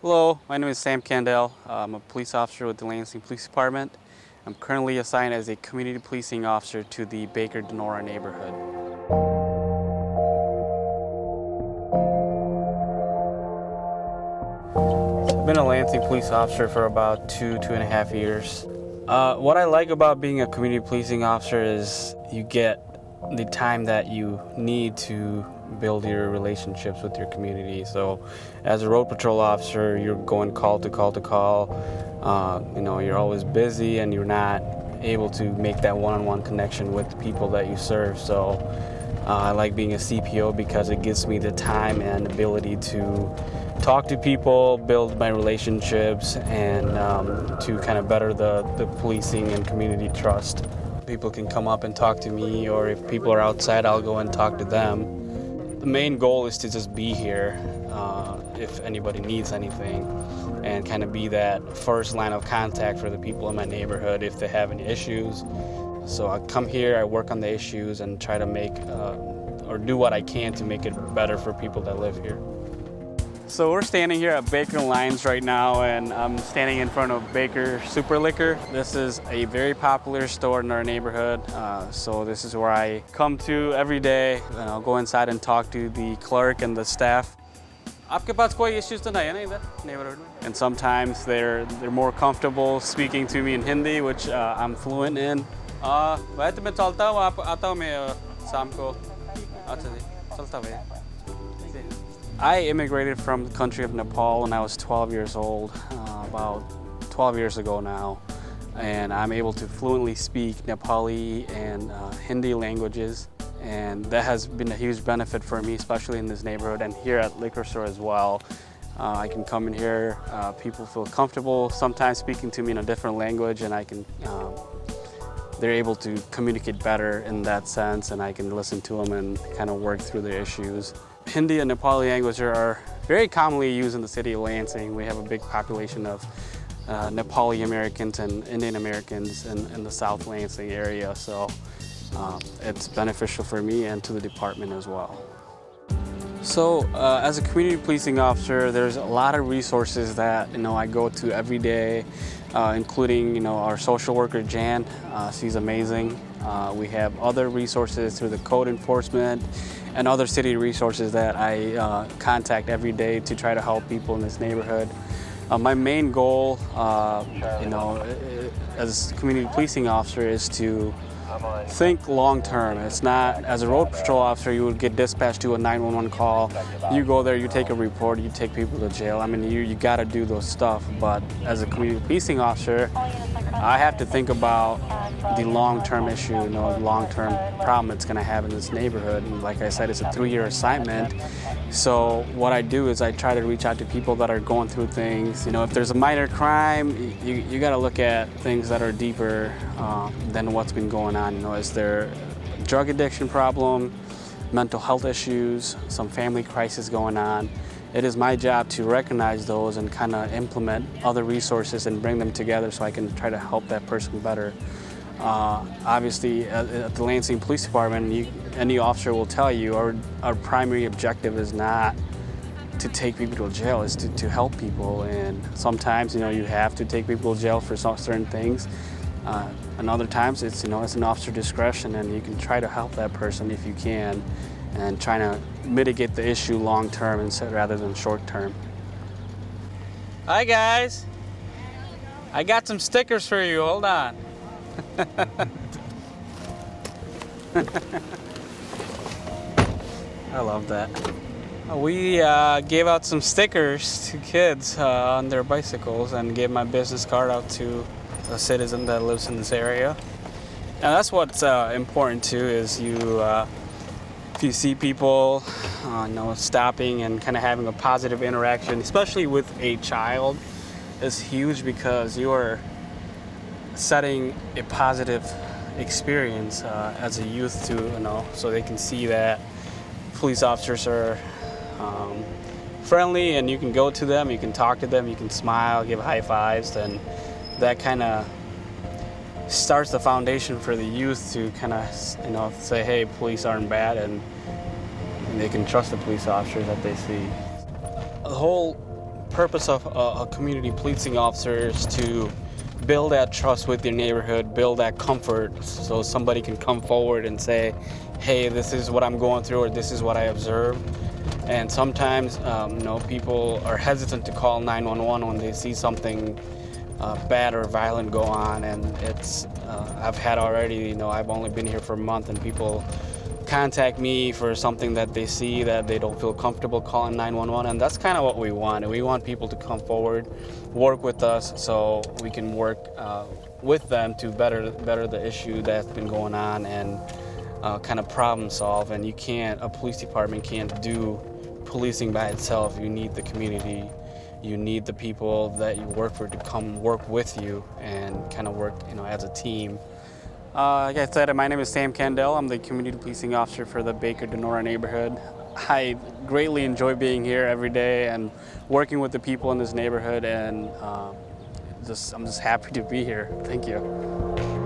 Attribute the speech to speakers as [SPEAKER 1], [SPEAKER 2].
[SPEAKER 1] Hello, my name is Sam Kandel. I'm a police officer with the Lansing Police Department. I'm currently assigned as a community policing officer to the Baker Denora neighborhood. I've been a Lansing police officer for about two and a half years. What I like about being a community policing officer is you get the time that you need to build your relationships with your community. So as a road patrol officer, you're going call to call to call. You're always busy and you're not able to make that one-on-one connection with the people that you serve. So I like being a CPO because it gives me the time and ability to talk to people, build my relationships, and to kind of better the policing and community trust. People can come up and talk to me, or if people are outside, I'll go and talk to them. The main goal is to just be here if anybody needs anything, and kind of be that first line of contact for the people in my neighborhood if they have any issues. So I come here, I work on the issues, and try to make or do what I can to make it better for people that live here. So we're standing here at Baker Lines right now, and I'm standing in front of Baker Super Liquor. This is a very popular store in our neighborhood. So this is where I come to every day, and I'll go inside and talk to the clerk and the staff. आपके पास कोई issues तो नहीं है ना इधर neighborhood में? And sometimes they're more comfortable speaking to me in Hindi, which I'm fluent in. वैसे तो मैं चलता हूँ, आता हूँ मैं शाम को. अच्छा जी, चलता हूँ. I immigrated from the country of Nepal when I was 12 years old, about 12 years ago now, and I'm able to fluently speak Nepali and Hindi languages, and that has been a huge benefit for me, especially in this neighborhood and here at Liquor Store as well. I can come in here, people feel comfortable sometimes speaking to me in a different language, and they're able to communicate better in that sense, and I can listen to them and kind of work through their issues. Hindi and Nepali language are very commonly used in the city of Lansing. We have a big population of Nepali Americans and Indian Americans in the South Lansing area, so it's beneficial for me and to the department as well. So as a community policing officer, there's a lot of resources that I go to every day, including our social worker Jan. She's amazing. We have other resources through the code enforcement and other city resources that I contact every day to try to help people in this neighborhood. My main goal, as a community policing officer, is to think long term. It's not, as a road patrol officer, you would get dispatched to a 911 call. You go there, you take a report, you take people to jail. I mean, you got to do those stuff. But as a community policing officer, I have to think about the long-term issue, the long-term problem it's going to have in this neighborhood. And like I said, it's a 3-year assignment. So what I do is I try to reach out to people that are going through things. If there's a minor crime, you got to look at things that are deeper than what's been going on. Is there a drug addiction problem, mental health issues, some family crisis going on? It is my job to recognize those and kind of implement other resources and bring them together so I can try to help that person better. Obviously, at the Lansing Police Department, any officer will tell you our primary objective is not to take people to jail, is to help people. And sometimes, you have to take people to jail for certain things. And other times, it's an officer discretion, and you can try to help that person if you can, and trying to mitigate the issue long term instead rather than short term. Hi guys, I got some stickers for you. Hold on. I love that. We gave out some stickers to kids on their bicycles and gave my business card out to a citizen that lives in this area. And that's what's important too, is if you see people stopping and kind of having a positive interaction, especially with a child, is huge because you are setting a positive experience as a youth to, so they can see that police officers are friendly, and you can go to them, you can talk to them, you can smile, give high fives, and that kind of starts the foundation for the youth to kind of, say, hey, police aren't bad, and they can trust the police officers that they see. The whole purpose of a community policing officer is to build that trust with your neighborhood, build that comfort, so somebody can come forward and say, hey, this is what I'm going through, or this is what I observed. And sometimes, people are hesitant to call 911 when they see something bad or violent go on. And I've had already, I've only been here for a month, and people contact me for something that they see that they don't feel comfortable calling 911, and that's kind of what we want. We want people to come forward, work with us, so we can work with them to better the issue that's been going on, and kind of problem solve. And a police department can't do policing by itself. You need the community, you need the people that you work for to come work with you and kind of work as a team. Like I said, my name is Sam Kandel. I'm the community policing officer for the Baker Denora neighborhood. I greatly enjoy being here every day and working with the people in this neighborhood, and I'm just happy to be here. Thank you.